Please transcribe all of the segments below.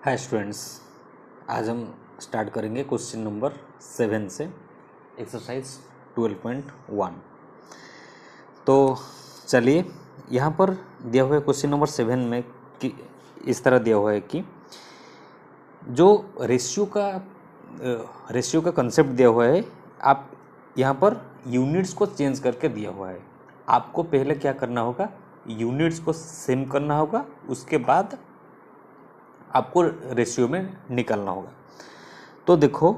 Hi students, आज हम start करेंगे क्वेश्चन नंबर 7 से एक्सरसाइज 12.1। तो चलिए, यहाँ पर दिया हुआ है क्वेश्चन नंबर 7 में कि इस तरह दिया हुआ है कि जो रेशियो का कंसेप्ट दिया हुआ है, आप यहाँ पर यूनिट्स को चेंज करके दिया हुआ है। आपको पहले क्या करना होगा, यूनिट्स को सेम करना होगा, उसके बाद आपको रेशियो में निकालना होगा। तो देखो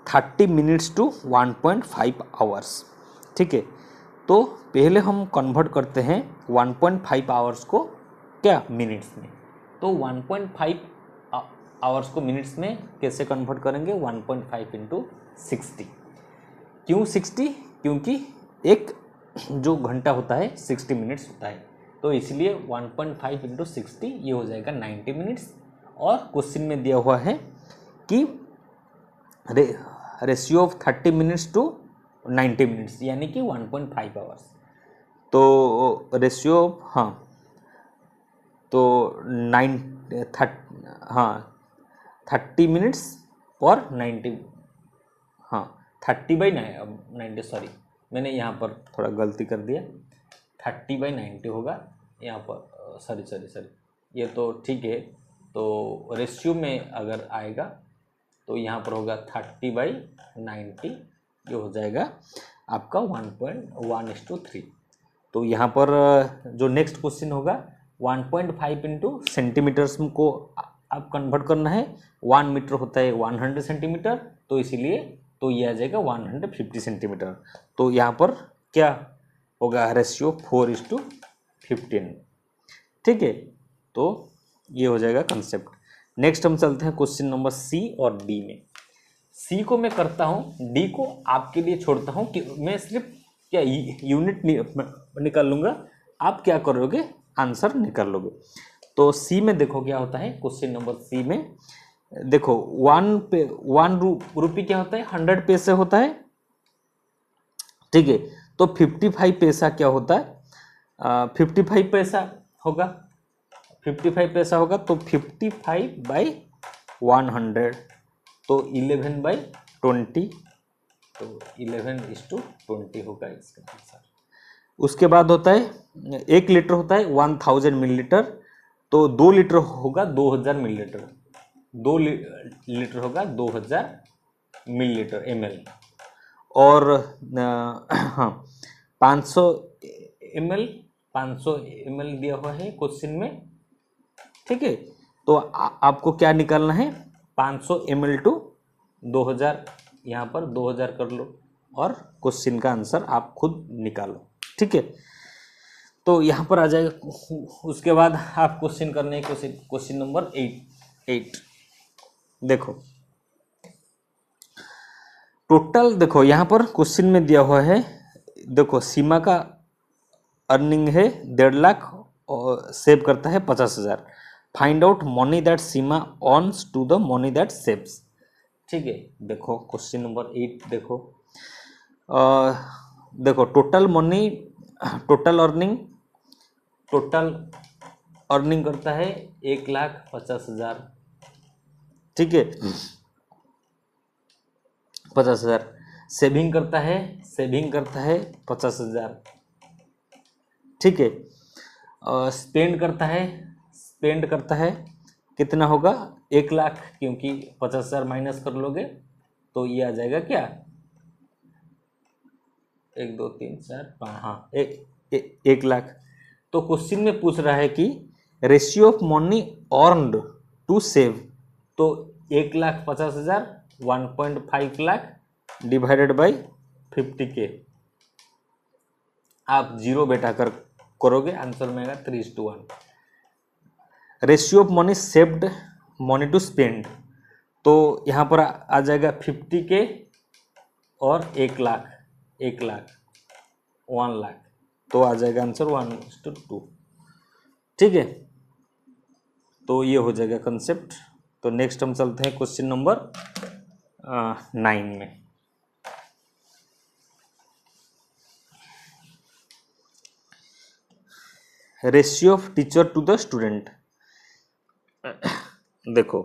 30 मिनट्स टू 1.5 आवर्स, ठीक है। तो पहले हम कन्वर्ट करते हैं 1.5 आवर्स को क्या मिनट्स में। तो 1.5 आवर्स को मिनट्स में कैसे कन्वर्ट करेंगे, 1.5 इंटू 60। क्यों 60? क्योंकि एक जो घंटा होता है 60 मिनट्स होता है, तो इसलिए 1.5 इंटू 60 ये हो जाएगा 90 मिनट्स। और क्वेश्चन में दिया हुआ है कि ratio of 30 minutes to 90 minutes यानी कि 1.5 आवर्स। तो रेशियो तो 30 मिनट्स और 90 30/90, सॉरी मैंने यहाँ पर थोड़ा गलती कर दिया, 30/90 होगा यहाँ पर, सॉरी ये तो ठीक है। तो रेशियो में अगर आएगा तो यहाँ पर होगा 30/90, ये हो जाएगा आपका 1.1:3। तो यहाँ पर जो नेक्स्ट क्वेश्चन होगा 1.5 इंटू सेंटीमीटर्स को आप कन्वर्ट करना है। 1 मीटर होता है 100 सेंटीमीटर, तो इसीलिए तो ये आ जाएगा 150 सेंटीमीटर। तो यहाँ पर क्या होगा, रेशियो 4:15, ठीक है। तो ये हो जाएगा कंसेप्ट। नेक्स्ट हम चलते हैं क्वेश्चन नंबर सी और डी में। सी को मैं करता हूँ, डी को आपके लिए छोड़ता हूँ कि मैं सिर्फ क्या यूनिट निकाल लूँगा, आप क्या करोगे, आंसर निकाल लोगे। तो सी में देखो क्या होता है, क्वेश्चन नंबर सी में देखो 1 रुपये क्या होता है, 100 पैसे होता है, ठीक है। तो 55 पैसा क्या होता है, 55 पैसा होगा, 55 पैसा होगा। तो 55/100, तो 11/20, तो 11:20 होगा इसका आंसर। उसके बाद होता है 1 लीटर होता है 1000 मिलीलीटर, तो 2 लीटर होगा 2000 मिलीलीटर, 2 लीटर होगा 2000 मिलीलीटर ml। और 500 ml दिया हुआ है क्वेश्चन में, ठीक है। तो आपको क्या निकालना है, 500 ml टू 2000, यहाँ पर 2000 कर लो और क्वेश्चन का आंसर आप खुद निकालो, ठीक है। तो यहाँ पर आ जाएगा। उसके बाद आप क्वेश्चन करने क्वेश्चन नंबर 8। देखो टोटल, देखो यहाँ पर क्वेश्चन में दिया हुआ है, देखो सीमा का अर्निंग है 1.5 लाख और सेव करता है 50,000। Find out money that Seema owns to the money that saves, ठीक है। देखो क्वेश्चन नंबर 8 देखो, देखो टोटल मनी, टोटल अर्निंग करता है 1,50,000, ठीक है। 50,000 सेविंग करता है 50,000, ठीक है। स्पेंड करता है कितना होगा, 1 लाख, क्योंकि 50,000 माइनस कर लोगे तो ये आ जाएगा क्या, 1 2 3 4 5, 1 लाख। तो क्वेश्चन में पूछ रहा है कि ratio of money earned to save, तो 1,50,000 1.5 लाख डिवाइडेड बाई 50K, आप जीरो बेटा करोगे, आंसर में आएगा 3:1। Ratio of money saved money to spend, तो यहाँ पर आ जाएगा 50K और 1 लाख 1 लाख, तो आ जाएगा आंसर 1:2, ठीक है। तो ये हो जाएगा कंसेप्ट। तो नेक्स्ट हम चलते हैं क्वेश्चन नंबर 9 में। Ratio of teacher to the student, देखो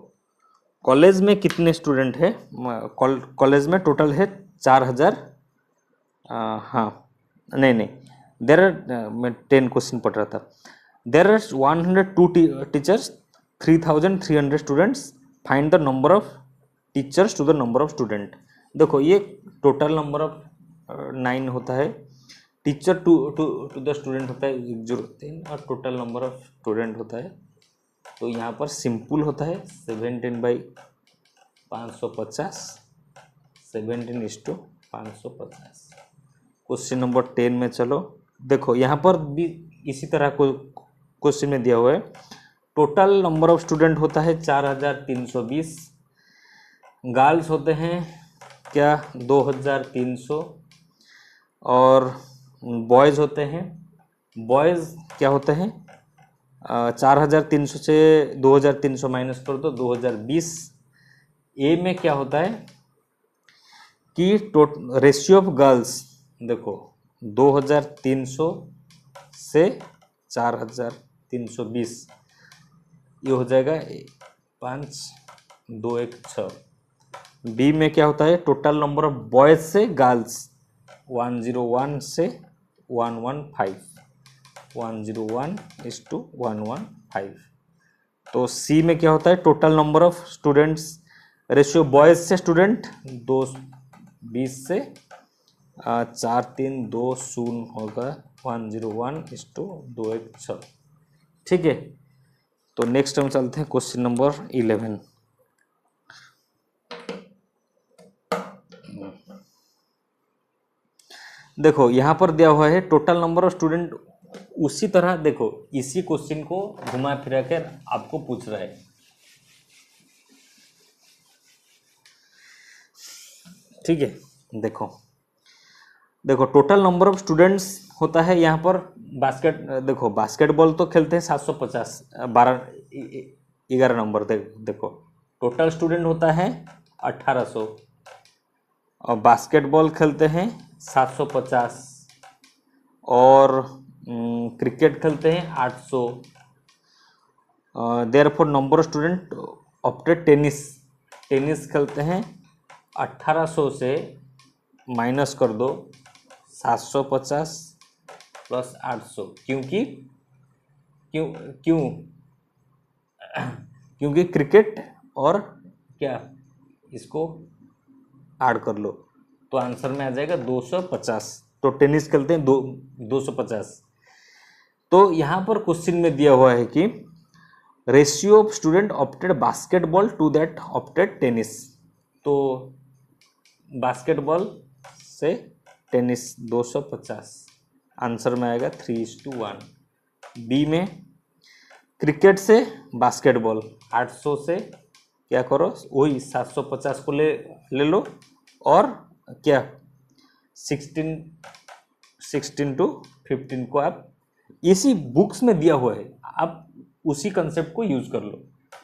कॉलेज में कितने स्टूडेंट है, कॉलेज में टोटल है 4000, हाँ नहीं नहीं, देर आर, मैं 10 क्वेश्चन पढ़ रहा था। There are 102 teachers, 3300 students, find the number of teachers to the number of student. देखो ये टोटल नंबर ऑफ 9 होता है, टीचर टू द स्टूडेंट होता है 103, और टोटल नंबर ऑफ स्टूडेंट होता है। तो यहाँ पर सिंपल होता है 17/550, 17:550। क्वेश्चन नंबर 10 में चलो, देखो यहाँ पर भी इसी तरह को क्वेश्चन में दिया हुआ है। टोटल नंबर ऑफ स्टूडेंट होता है 4320, गर्ल्स होते हैं क्या 2300, और बॉयज़ होते हैं, बॉयज़ क्या होते हैं 4300 से 2300 माइनस कर दो 2020। ए में क्या होता है कि रेशियो ऑफ गर्ल्स, देखो 2300 से 4320, ये हो जाएगा 5 2 1 6। बी में क्या होता है टोटल नंबर ऑफ बॉयज से गर्ल्स 101 से 115, 101:115। तो सी में क्या होता है total number of students, ratio boys से स्टूडेंट 220 से 4320 होगा 101:216। ठीक है, तो नेक्स्ट हम चलते हैं क्वेश्चन नंबर 11। देखो यहाँ पर दिया हुआ है टोटल नंबर ऑफ स्टूडेंट, उसी तरह देखो इसी क्वेश्चन को घुमा फिरा कर आपको पूछ रहा है। ठीक है, देखो टोटल नंबर ऑफ स्टूडेंट्स होता है यहाँ पर देखो बास्केटबॉल तो खेलते हैं 750, 11 नंबर देखो टोटल स्टूडेंट होता है 1800, और बास्केटबॉल खेलते हैं 750, और क्रिकेट खेलते हैं 800। Therefore number of student opted tennis खेलते हैं 1800 से माइनस कर दो 750 प्लस 800, क्योंकि क्रिकेट और क्या इसको ऐड कर लो तो आंसर में आ जाएगा 250। तो टेनिस खेलते हैं 250। तो यहाँ पर क्वेश्चन में दिया हुआ है कि ratio of student opted basketball to that opted tennis. तो बास्केटबॉल से टेनिस 250, आंसर में आएगा 3:1। बी में क्रिकेट से बास्केटबॉल 800 से क्या करो वही 750 को ले लो, और क्या 16 to 15 को आप इसी बुक्स में दिया हुआ है, आप उसी कंसेप्ट को यूज कर लो।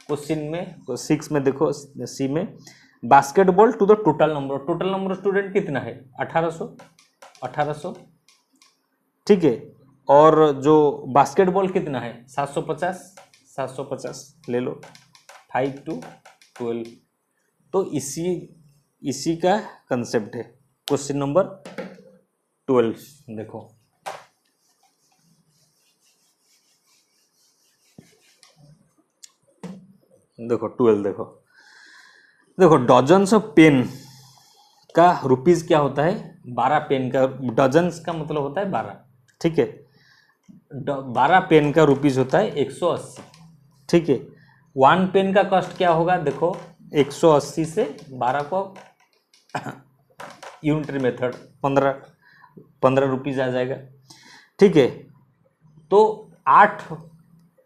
क्वेश्चन में 6 में देखो सी में basketball to the total number student कितना है 1800। ठीक है, और जो बास्केटबॉल कितना है 750 ले लो 5 to 12। तो इसी का कंसेप्ट है। क्वेश्चन नंबर 12 देखो 12 देखो डजन्स ऑफ पेन का रुपीज क्या होता है 12 पेन का, डजन्स का मतलब होता है 12। ठीक है, 12 पेन का रुपीज होता है 180। ठीक है, 1 पेन का कॉस्ट क्या होगा देखो 180 से 12 को यूनिटरी मेथड 15 रुपीज आ जाएगा। ठीक है, तो 8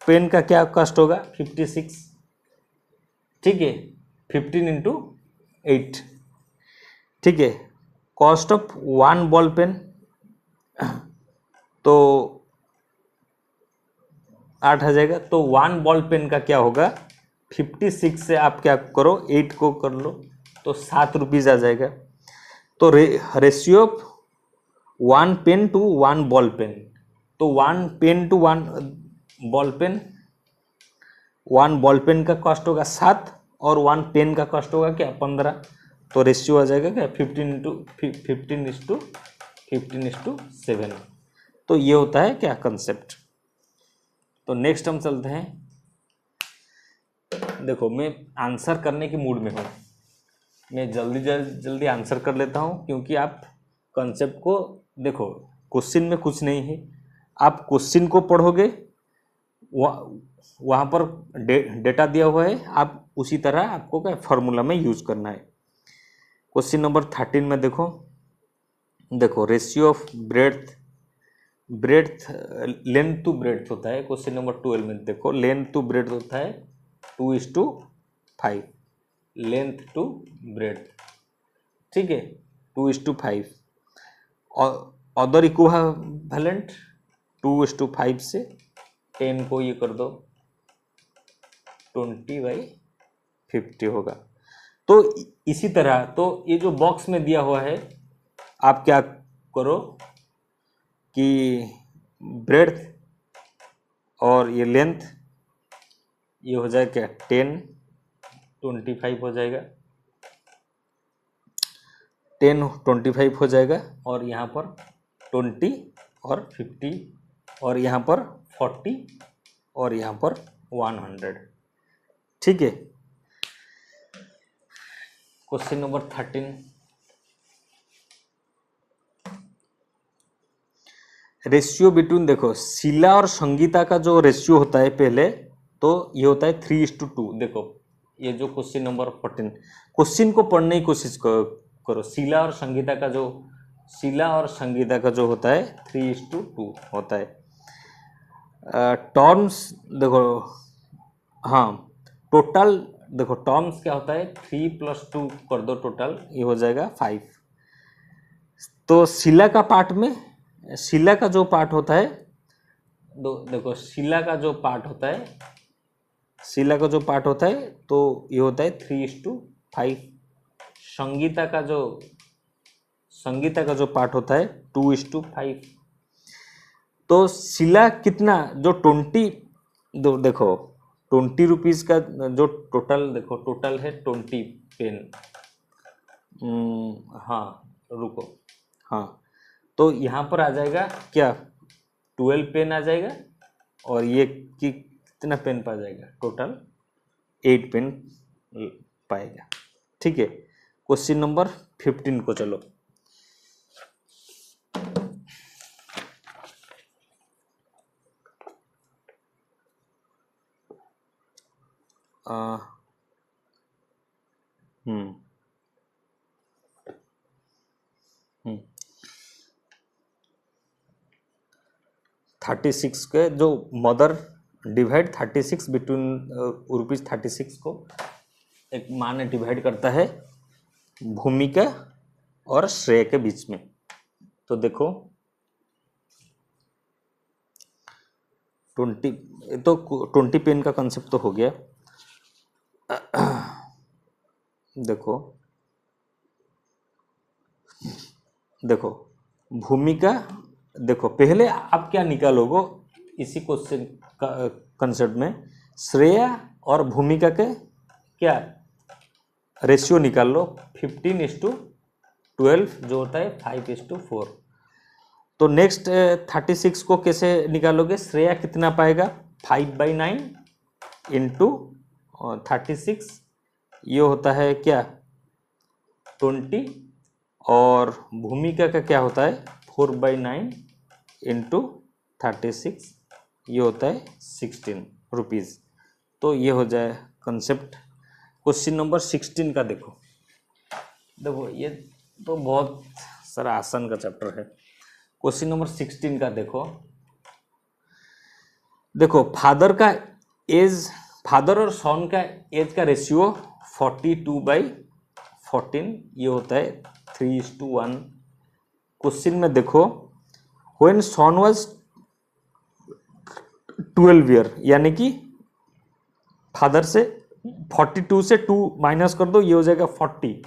पेन का क्या कॉस्ट होगा 56। ठीक है, 15 into 8। ठीक है, कॉस्ट ऑफ 1 बॉल पेन तो 8 आ जाएगा। तो 1 बॉल पेन का क्या होगा 56 से आप क्या करो 8 को कर लो तो 7 रुपीज आ जाएगा। तो ratio of 1 pen to 1 ball pen, तो 1 pen to 1 ball pen 1 ball pen का कॉस्ट होगा 7 और 1 पेन का कॉस्ट होगा क्या 15, तो रेशियो आ जाएगा क्या 15:7। तो ये होता है क्या कंसेप्ट। तो नेक्स्ट हम चलते हैं। देखो मैं आंसर करने के मूड में हूँ, मैं जल्दी आंसर कर लेता हूँ, क्योंकि आप कंसेप्ट को देखो, क्वेश्चन में कुछ नहीं है, आप क्वेश्चन को पढ़ोगे, वहाँ पर डेटा दिया हुआ है, आप उसी तरह आपको क्या फॉर्मूला में यूज करना है। क्वेश्चन नंबर 13 में देखो ratio of breadth length to breadth होता है। क्वेश्चन नंबर 12 में देखो लेंथ टू ब्रेड्थ होता है 2:5, लेंथ टू ब्रेड्थ, ठीक है 2:5। और अदर इक्विवेलेंट 2:5 से 10 को ये कर दो 20/50 होगा। तो इसी तरह, तो ये जो बॉक्स में दिया हुआ है, आप क्या करो कि ब्रेड्थ और ये लेंथ ये हो जाएगा क्या 10, 25 हो जाएगा, 10, 25 हो जाएगा, और यहाँ पर 20 और 50 और यहाँ पर 40 और यहाँ पर 100, ठीक है। क्वेश्चन नंबर 13, रेशियो बिटवीन, देखो शीला और संगीता का जो रेशियो होता है पहले, तो ये होता है 3:2। देखो ये जो क्वेश्चन नंबर 14, क्वेश्चन को पढ़ने की कोशिश करो। शीला और संगीता का जो होता है 3:2 होता है। टर्म्स देखो, हाँ टोटल देखो टर्म्स क्या होता है 3 + 2 कर दो टोटल, ये हो जाएगा 5। तो शीला का जो पार्ट होता है, देखो शीला का जो पार्ट होता है तो ये होता है 3:5। संगीता का जो पार्ट होता है 2:5। तो शीला कितना जो 20, देखो 20 रुपीज़ का जो टोटल है 20 पेन, हाँ रुको, हाँ तो यहाँ पर आ जाएगा क्या 12 पेन आ जाएगा, और ये कितना पेन पा जाएगा टोटल 8 पेन पाएगा, ठीक है। क्वेश्चन नंबर 15 को चलो। हम्म 36 के जो मदर डिवाइड 36 बिटवीन ₹36 को एक माँ ने डिवाइड करता है भूमिका और श्रेय के बीच में। तो देखो 20 पेन का कंसेप्ट तो हो गया। देखो भूमिका, देखो पहले आप क्या निकालोगे इसी क्वेश्चन का कंसेप्ट में, श्रेया और भूमिका के क्या रेशियो निकाल लो 15:12 जो होता है 5:4। तो नेक्स्ट 36 को कैसे निकालोगे, श्रेया कितना पाएगा 5/9 इंटू 36, ये होता है क्या 20, और भूमिका का क्या होता है 4/9 इंटू 36, ये होता है 16 रुपीज़। तो ये हो जाए कंसेप्ट। क्वेश्चन नंबर 16 का देखो ये तो बहुत सारा आसान का चैप्टर है। क्वेश्चन नंबर 16 का देखो फादर और सन का एज का रेशियो 42/14, ये होता है 3:1। क्वेश्चन में देखो व्हेन सन वाज 12 ईयर, यानी कि फादर से 42 से 2 माइनस कर दो, ये हो जाएगा 40।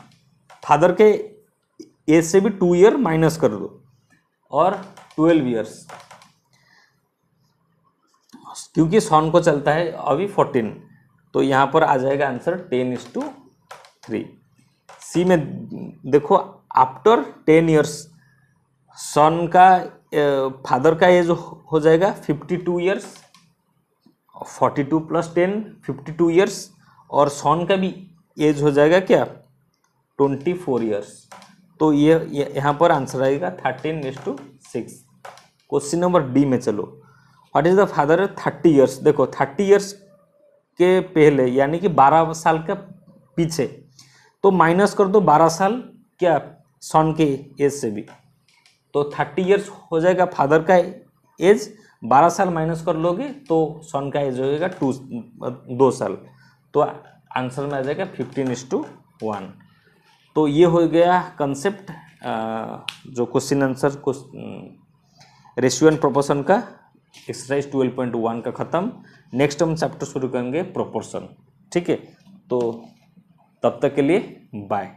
फादर के एज से भी 2 ईयर माइनस कर दो, और 12 ईयर्स, क्योंकि सन को चलता है अभी 14, तो यहाँ पर आ जाएगा आंसर 10:3। सी में देखो आफ्टर 10 ईयर्स सन का फादर का एज हो जाएगा 52 ईयर्स, 42 + 10 52 ईयर्स, और सन का भी एज हो जाएगा क्या 24 ईयर्स। तो ये यहाँ पर आंसर आएगा 13:6। क्वेश्चन नंबर डी में चलो। What is the father 30 years. देखो 30 ईयर्स के पहले यानी कि 12 साल का पीछे, तो माइनस कर दो 12 साल क्या सन के एज से भी, तो 30 ईयर्स हो जाएगा फादर का एज, 12 साल माइनस कर लोगे तो सन का एज हो जाएगा 2 साल। तो आंसर में आ जाएगा 15:1। तो ये हो गया कंसेप्ट जो question answer ratio and proportion का एक्सरसाइज 12.1 का ख़त्म। नेक्स्ट हम चैप्टर शुरू करेंगे प्रोपोर्शन। ठीक है, तो तब तक के लिए बाय।